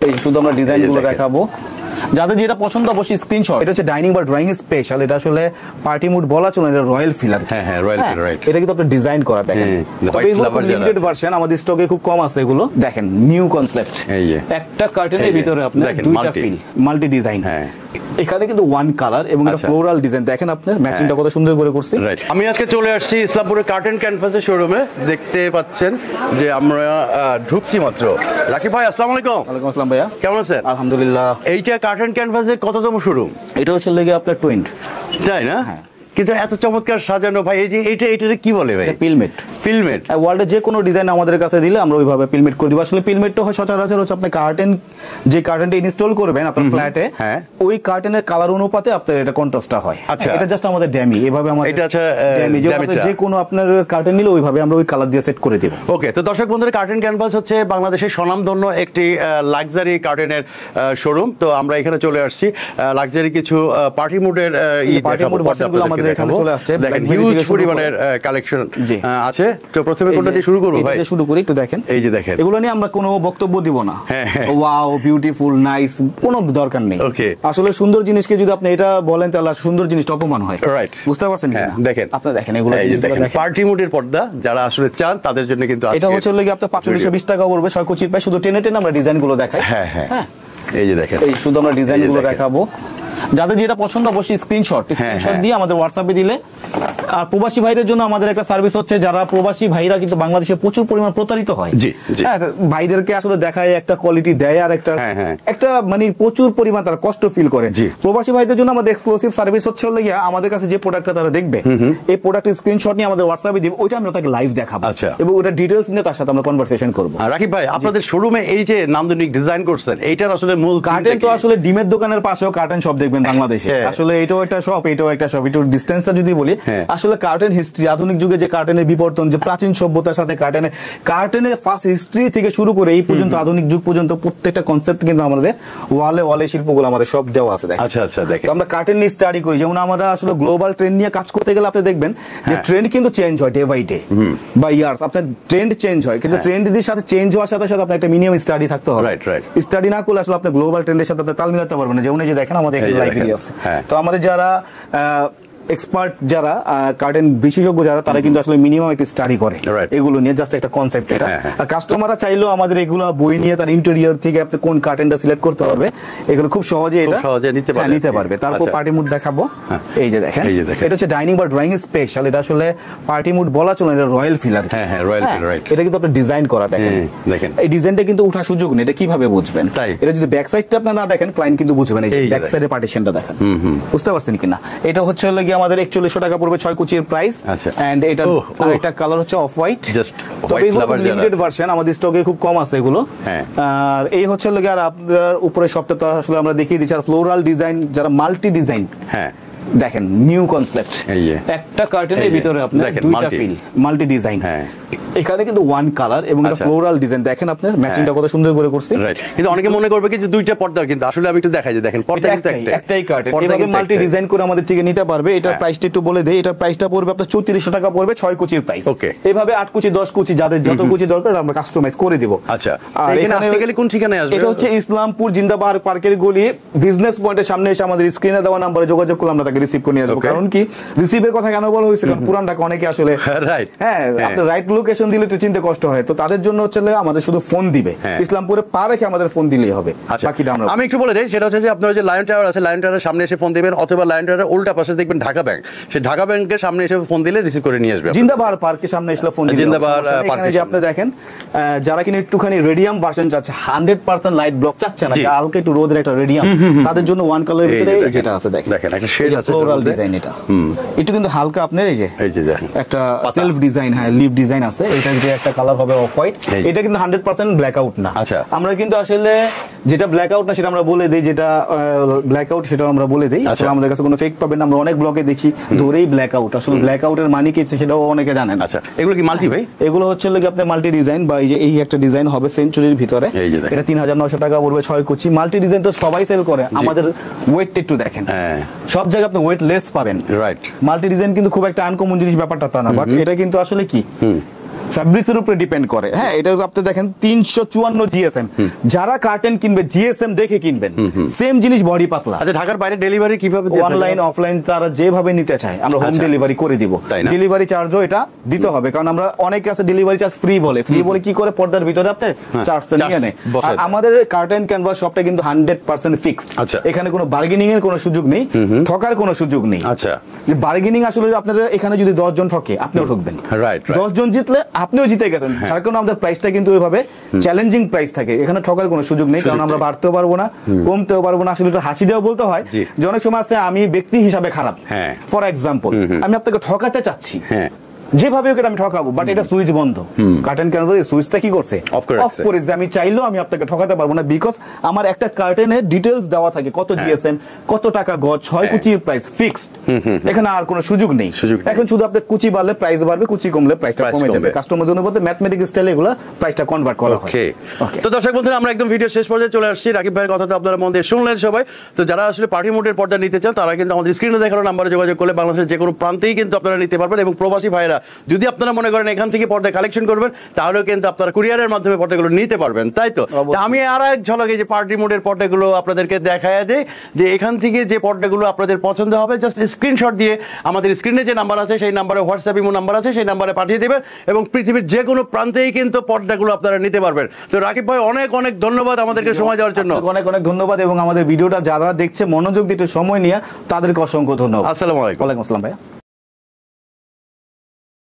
এই শুধু আমরা ডিজাইনগুলো দেখাবো, যাদের যেটা পছন্দ অবশ্যই স্ক্রিনশট। এটা হচ্ছে ডাইনিং বা ড্রয়িং স্পেশাল, এটা আসলে পার্টি মুড বলা চলে, এটা রয়্যাল ফিলার। হ্যাঁ হ্যাঁ, রয়্যাল ফিলার, রাইট। এটা কিন্তু আপনি ডিজাইন করা, দেখেন তবে এগুলো খুব লিমিটেড ভার্সন, আমাদের স্টকে খুব কম আছে এগুলো। দেখেন নিউ কনসেপ্ট, এই যে একটা কার্টেনের ভিতরে আপনি দুইটা ফিল, মাল্টি ডিজাইন। হ্যাঁ, এখানে কিন্তু ওয়ান কালার এবং এটা ফ্লোরাল ডিজাইন, দেখেন আপনার ম্যাচিংটা কত সুন্দর করে করছে। রাইট, আমি আজকে চলে আসছি ইসলামপুরের কার্টেন ক্যানভাসের শোরুমে। দেখতে পাচ্ছেন যে আমরা ঢুকছি মাত্র। রাকিব ভাই, আসসালামু আলাইকুম। ওয়ালাইকুম আসসালাম ভাইয়া, কেমন আছেন? আলহামদুলিল্লাহ। এইটা কার্টেন ক্যানভাসের কততম শোরুম? এটা হচ্ছে লেগে আপনার 20, তাই না? হ্যাঁ, কিন্তু এত চমৎকার সাজানো ভাই, এই যে এটা কি বলে ভাই? পিলমেট। পিলমেট ওয়ার্ল্ডে যে কোনো ডিজাইন আমাদের কাছে দিলে আমরা ওইভাবে পিলমেট করে দিব। আসলে পিলমেটটা হয় সচরাচর হচ্ছে আপনি কার্টেন, যে কার্টেনটা ইনস্টল করবেন আপনার ফ্ল্যাটে, ওই কার্টেনের কালার অনুপাতে আপনার এটা কন্ট্রাস্টটা হয়। আচ্ছা, এটা জাস্ট আমাদের ড্যামি, এভাবে আমাদের এটা আছে ড্যামি, যে কোনো আপনার কার্টেন নিলে ওইভাবে আমরা ওই কালার দিয়ে সেট করে দেব। ওকে, তো দর্শক বন্ধুরা, কার্টেন ক্যানভাস হচ্ছে বাংলাদেশের স্বনামধন্য একটি লাক্সারি কার্টেনের শোরুম। তো আমরা এখানে চলে আসছি লাক্সারি কিছু পার্টি মুডের পার্টি মুড ভার্সনগুলো আমাদের এখানে চলে আসছে। দেখেন হিউজ পরিমাণের কালেকশন আছে। তো প্রথমে কোনটা দিয়ে শুরু করব ভাই? শুরু করি, একটু দেখেন। এই যে দেখেন, এগুলো নিয়ে আমরা কোনো বক্তব্য দিব না। ওয়াও, বিউটিফুল, নাইস, কোনো দরকার নেই। ওকে, আসলে সুন্দর জিনিসকে যদি আপনি এটা বলেন তাহলে সুন্দর জিনিসটা অপমান হয়। রাইট, বুঝতে পারছেন কি? দেখেন, আপনি দেখেন এগুলো, এই যে দেখেন পার্টি মুডের পর্দা যারা আসলে চান তাদের জন্য কিন্তু এটা হচ্ছে লাগি আপনার 4520 টাকা পড়বে 6 কুচির পায়। শুধু টেনে টেনে আমরা ডিজাইনগুলো দেখাই। হ্যাঁ হ্যাঁ, এই যে দেখেন, এই শুধু আমরা ডিজাইনগুলো দেখাবো, যাদের যেটা পছন্দ অবশ্যই স্ক্রিনশট দিয়ে আমাদের হোয়াটসঅ্যাপে দিলে। আর প্রবাসী ভাইদের জন্য আমাদের একটা সার্ভিস হচ্ছে, যারা প্রবাসী ভাইরা কিন্তু বাংলাদেশে প্রচুর পরিমাণ প্রতারিত হয়। হ্যাঁ, ভাইদেরকে আসলে দেখায় একটা কোয়ালিটি দেয় আর একটা মানে প্রচুর পরিমাণ তারা কষ্ট ফিল করে। প্রবাসী ভাইদের জন্য আমাদের এক্সক্লুসিভ সার্ভিস হচ্ছে আমাদের কাছে যে প্রোডাক্টটা তারা দেখবে, এই প্রোডাক্টের স্ক্রিনশট নিয়ে আমাদের হোয়াটসঅ্যাপে দিব, ওইটা আমরা তাকে লাইভ দেখাবো এবং ওটা ডিটেইলস নিয়ে তার সাথে আমরা কনভারসেশন করব। রাকিব ভাই, আপনাদের শোরুমে এই যে নান্দনিক ডিজাইন করছেন, এইটার আসলে মূল কার্টেন তো আসলে ডিমের দোকানের পাশেও কার্টেন শপ দেখবেন বাংলাদেশে। আসলে এটাও একটা শপ, এটাও একটা শপ। একটু ডিসটেন্সটা যদি বলি, আসলে কার্টেন হিস্ট্রি, আধুনিক যুগে যে কার্টেনের বিবর্তন, যে প্রাচীন সভ্যতার সাথে কার্টেনের ফার্স্ট হিস্ট্রি থেকে শুরু করে এই পর্যন্ত আধুনিক যুগ পর্যন্ত প্রত্যেকটা কনসেপ্ট কিন্তু আমাদের ওয়ালে শিল্পগুলো আমাদের সব দেওয়া আছে। আচ্ছা আচ্ছা, দেখেন আমরা কার্টেন নিয়ে স্টাডি করি। যেমন আমরা আসলে গ্লোবাল ট্রেন্ড নিয়ে কাজ করতে গেলে আপনি দেখবেন যে ট্রেন্ড কিন্তু চেঞ্জ হয় ডে বাই ডে বা ইয়ার্স। আপনার ট্রেন্ড চেঞ্জ হয়, কিন্তু ট্রেন্ডের সাথে চেঞ্জ হওয়ার সাথে সাথে আপনার একটা মিনিমাম স্টাডি থাকতে হবে। স্টাডি না করলে আসলে আপনি গ্লোবাল ট্রেন্ডের সাথে আপনি তাল মিলাতে পারবেন না। যেমন এই যে দেখেন আমাদের এখানে লাইব্রেরি আছে। তো আমাদের যারা এক্সপার্ট, যারা কার্টেন বিশেষজ্ঞ যারা, তারা কিন্তু আসলে মিনিমাম একটা স্টাডি করে এগুলো নিয়ে, জাস্ট একটা কনসেপ্ট এটা। আর কাস্টমাররা চাইলেও আমাদের এগুলো বই নিয়ে তার ইন্টেরিয়র থেকে আপনি কোন কার্টেনটা সিলেক্ট করতে পারবে, এগুলো খুব সহজে এটা নিতে পারবে। তারপর পার্টি মুড দেখাবো। এই যে দেখেন, এটা হচ্ছে ডাইনিং বা ড্রয়িং স্পেশাল, এটা আসলে পার্টি মুড বলা চলে, এটা রয়্যাল ফিলার। এটা কিন্তু আপনি ডিজাইন করা, দেখেন এই ডিজাইনটা কিন্তু উঠার সুযোগ নেই। এটা কিভাবে বুঝবেন? এটা যদি ব্যাক সাইডটা আপনি না দেখেন, ক্লায়েন্ট কিন্তু বুঝবেন। এই যে ব্যাক সাইডের পার্টিশনটা দেখেন, বুঝতে পারছেন কিনা? এটা হচ্ছে আমাদের 4100 টাকা পড়বে 6 কুচির প্রাইস। এন্ড এটা আরেকটা কালার হচ্ছে অফ হোয়াইট। তবে এগুলো লিমিটেড ভার্সন, আমাদের স্টকে খুব কম আছে এগুলো। আর এই হচ্ছে আর আপনার উপরে সবটা তো আসলে আমরা দেখিয়ে দিচ্ছি। আর ফ্লোরাল ডিজাইন, যারা মাল্টি ডিজাইন, দেখেন নিউ কনসেপ্ট, একটা কার্টেনের ভিতরে আপনার দুইটা ফিল, মাল্টি ডিজাইন। এখানে কিন্তু ওয়ান কালার এবং এটা ফ্লোরাল ডিজাইন, দেখেন আপনার ম্যাচিংটা কত সুন্দর করে করছে। কিন্তু অনেকে মনে করবে কি যে দুইটা পর্দা, কিন্তু আসলে আমি একটু দেখাই যে দেখেন পর্দা কিন্তু একটাই কার্টেন। এভাবে মাল্টি ডিজাইন করে আমাদের থেকে নিতে পারবে। এটার প্রাইসটা একটু বলে দেই। এটার প্রাইসটা পড়বে আপনার 3400 টাকা পড়বে 6 কুচির প্রাইস। ওকে, এইভাবে 8 কুচি 10 কুচি যাদের যত কুচি দরকার আমরা কাস্টমাইজ করে দেব। আচ্ছা, আর এখানে আসতে গেলে কোন ঠিকানায় আসবে? এটা হচ্ছে ইসলামপুর জিন্দাবাদ পার্কের গলি বিজনেস পয়েন্টের সামনে এসে আমাদের স্ক্রিনে দেওয়া নম্বরে যোগাযোগ করলে আমরা তাকে রিসিভ করে নিয়ে আসবো। কারণ কি রিসিভের কথা কেন বলা হয়েছে? কারণ পুরান ঢাকা অনেকে আসলে আপনি রাইট লোকেশন দিলে একটু চিনতে কষ্ট হয়। তো তাদের জন্য হচ্ছে আমাদের শুধু ফোন দিবে, ইসলামপুরে পা রেখে আমাদের ফোন দিলেই হবে। বাকিটা আমরা আমি একটু বলে দেই, সেটা হচ্ছে যে আপনার যে লায়ন টাওয়ার আছে, লায়ন টাওয়ারের সামনে এসে ফোন দিবেন, অথবা লায়ন টাওয়ারের উল্টা পাশে দেখবেন ঢাকা ব্যাংক, সেই ঢাকা ব্যাংকের সামনে এসে ফোন দিলে রিসিভ করে নিয়ে আসবে। জিন্দাবাদ পার্কের সামনে এসে ফোন দিলে জিন্দাবাদ পার্কে যে আপনি দেখেন, যারা কিনা একটুখানি রেডিয়াম ভার্সন চাচ্ছে, 100% লাইট ব্লক চাচ্ছে না, হালকা একটু রোদের একটা রেডিয়াম, তাদের জন্য ওয়ান কালারের ভিতরে যেটা আছে দেখেন একটা শেড আছে, ফ্লোরাল ডিজাইন। এটা একটু কিন্তু হালকা আপনার এই যে একটা সেলফ ডিজাইন, লিভ ডিজাইন আছে। এটা যে একটা কালার হবে অফ হোয়াইট। এটা কিন্তু 100% ব্ল্যাক আউট না। আমরা কিন্তু আসলে যেটা ব্ল্যাক আউট না সেটা আমরা বলে দেই, যেটা ব্ল্যাক আউট সেটা আমরা বলে দেই। আসলে আমাদের কাছে কোনো ফেক পাবেন না। আমরা অনেক ব্লকে দেখি ধরেই ব্ল্যাক আউট। আসলে ব্ল্যাক আউটের মানে কি সেটাও অনেকে জানেন। আচ্ছা, এগুলো কি মাল্টি ভাই? এগুলো হচ্ছে আপনার মাল্টি ডিজাইন, বা এই যে এই একটা ডিজাইন হবে সেঞ্চুরির ভিতরে, এটা 3900 টাকা পড়বে 6 কুচি। মাল্টি ডিজাইন তো সবাই সেল করে, আমাদের ওয়েটটা একটু দেখেন, সব জায়গায় আপনি ওয়েট লেস পাবেন। রাইট, মাল্টি ডিজাইন কিন্তু খুব একটা আনকমন জিনিস ব্যাপারটা তা না, বাট এটা কিন্তু আসলে কি ফ্যাব্রিক্সের উপরে ডিপেন্ড করে। হ্যাঁ, এটা আপনি দেখেন 354 জিএসএম, যারা কার্টেন কিনবে জিএসএম দেখে কিনবেন, সেম জিনিস বডি পাতলা। আচ্ছা, ঢাকার বাইরে ডেলিভারি কিভাবে? অনলাইন অফলাইন তারা যেভাবে নিতে চায় আমরা হোম ডেলিভারি করে দিব। ডেলিভারি চার্জও এটা দিতে হবে, কারণ আমরা অনেকে আছে ডেলিভারি চার্জ ফ্রি বলে কি করে পর্দার ভিতরে আপনি চার্জটা নিয়ে নেয়। আর আমাদের কার্টেন ক্যানভাস শপটা কিন্তু 100% ফিক্সড। এখানে কোনো বার্গেনিং এর কোনো সুযোগ নেই, ঠকার কোনো সুযোগ নেই। আচ্ছা, বার্গেনিং আসলে আপনাদের এখানে যদি 10 জন ঠকে আপনিও ঠকবেন, 10 জন জিতলে আপনিও জিতে গেছেন। যার কারণে আমাদের প্রাইসটা কিন্তু ওইভাবে চ্যালেঞ্জিং প্রাইস থাকে, এখানে ঠকার কোনো সুযোগ নেই, কারণ আমরা বাড়তেও পারবো না কমতেও পারবো না। আসলে এটা হাসি দেওয়া বলতে হয় যে অনেক সময় আছে আমি ব্যক্তি হিসাবে খারাপ, ফর এক্সাম্পল আমি আপনাকে ঠকাতে চাচ্ছি, যেভাবে ওকে আমি ঠকাবো, বাট এটা সুইচ বন্ধ। কার্টেন ক্যানভাস সুইচটা কি করছে? অফ করে। আমি চাইলেও আমি আপনাকে ঠকাতে পারবো না, বিকজ আমার একটা কার্টেনের ডিটেইলস দেওয়া থাকে, কত জিএসএম, কত টাকা গজ, 6 কুচির প্রাইস ফিক্সড। এখানে আর কোনো সুযোগ নেই। এখন শুধু আপনার কুচি বাড়লে প্রাইস বাড়বে, কুচি কমলে প্রাইসটা কমে যাবে। কাস্টমার জন্য বলতে ম্যাথমেটিক্স স্টাইলে এগুলো প্রাইসটা কনভার্ট করা হয়। তো দর্শক বন্ধুরা, আমরা একদম ভিডিও শেষ পর্যায়ে চলে আসছি। রাকিব ভাইয়ের কথা তো আপনারা মন দিয়ে শুনলেন সবাই। তো যারা আসলে পার্টি মোডের পর্দা নিতে চান তারা কিন্তু আমাদের স্ক্রিনে দেখানো নাম্বারে যোগাযোগ করলে বাংলাদেশের যে কোনো প্রান্তেই কিন্তু আপনারা নিতে পারবেন। এবং প্রবাসী ভাইরা যদি আপনারা মনে করেন এখান থেকে পর্দা কালেকশন করবেন, তাহলেও কিন্তু আপনারা কুরিয়ারের মাধ্যমে পর্দাগুলো নিতে পারবেন, তাই তো? আমি আর এক ঝলকে যে পার্টি মোডের পর্দাগুলো আপনাদেরকে দেখায় দেই, যে এখান থেকে যে পর্দাগুলো আপনাদের পছন্দ হবে জাস্ট স্ক্রিনশট দিয়ে আমাদের স্ক্রিনে যে নাম্বার আছে সেই নাম্বারে, হোয়াটসঅ্যাপ ইমো নাম্বার আছে সেই নাম্বারে পাঠিয়ে দেবেন এবং পৃথিবীর যে কোনো প্রান্তেই কিন্তু পর্দাগুলো আপনারা নিতে পারবেন। তো রাকিব ভাই, অনেক অনেক ধন্যবাদ আমাদেরকে সময় দেওয়ার জন্য। অনেক অনেক ধন্যবাদ, এবং আমাদের ভিডিওটা যারা দেখছে মনোযোগ দিয়ে সময় নিয়ে তাদেরকে অসংখ্য ধন্যবাদ। আসসালামু আলাইকুম। ওয়ালাইকুম আসসালাম ভাইয়া।